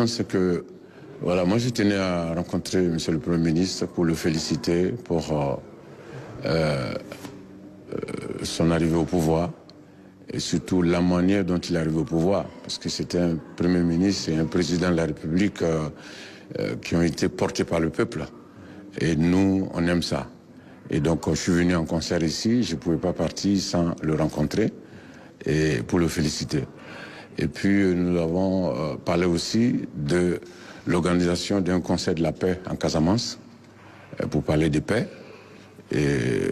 C'est que, voilà, moi je tenais à rencontrer M. le Premier ministre pour le féliciter pour son arrivée au pouvoir et surtout la manière dont il est arrivé au pouvoir. Parce que c'était un Premier ministre et un président de la République qui ont été portés par le peuple. Et nous, on aime ça. Et donc, je suis venu en concert ici, je ne pouvais pas partir sans le rencontrer et pour le féliciter. Et puis, nous avons parlé aussi de l'organisation d'un concert de la paix en Casamance, pour parler de paix. Et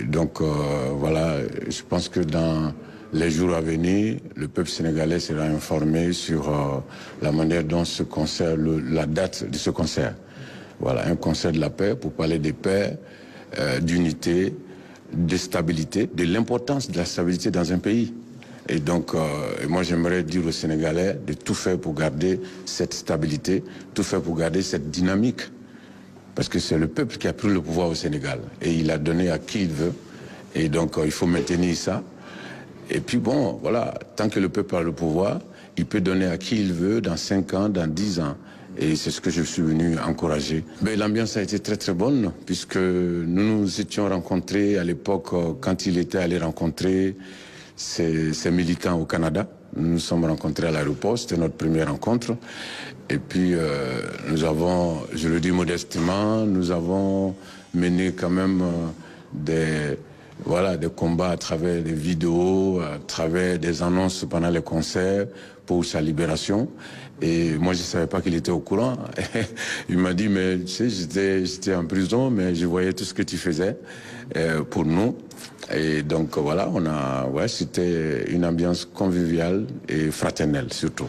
donc, voilà, je pense que dans les jours à venir, le peuple sénégalais sera informé sur la manière dont ce concert, la date de ce concert. Voilà, un concert de la paix pour parler de paix, d'unité, de stabilité, de l'importance de la stabilité dans un pays. Et donc, moi, j'aimerais dire aux Sénégalais de tout faire pour garder cette stabilité, tout faire pour garder cette dynamique. Parce que c'est le peuple qui a pris le pouvoir au Sénégal. Et il a donné à qui il veut. Et donc, il faut maintenir ça. Et puis bon, voilà, tant que le peuple a le pouvoir, il peut donner à qui il veut dans 5 ans, dans 10 ans. Et c'est ce que je suis venu encourager. Mais l'ambiance a été très très bonne, puisque nous nous étions rencontrés à l'époque, quand il était allé rencontrer ces militants au Canada. Nous nous sommes rencontrés à l'aéroport, c'était notre première rencontre. Et puis nous avons, je le dis modestement, nous avons mené quand même des combats à travers des vidéos, à travers des annonces pendant les concerts pour sa libération. Et moi, je ne savais pas qu'il était au courant. Il m'a dit, mais tu sais, j'étais en prison, mais je voyais tout ce que tu faisais pour nous. Et donc voilà, c'était une ambiance conviviale et fraternelle surtout.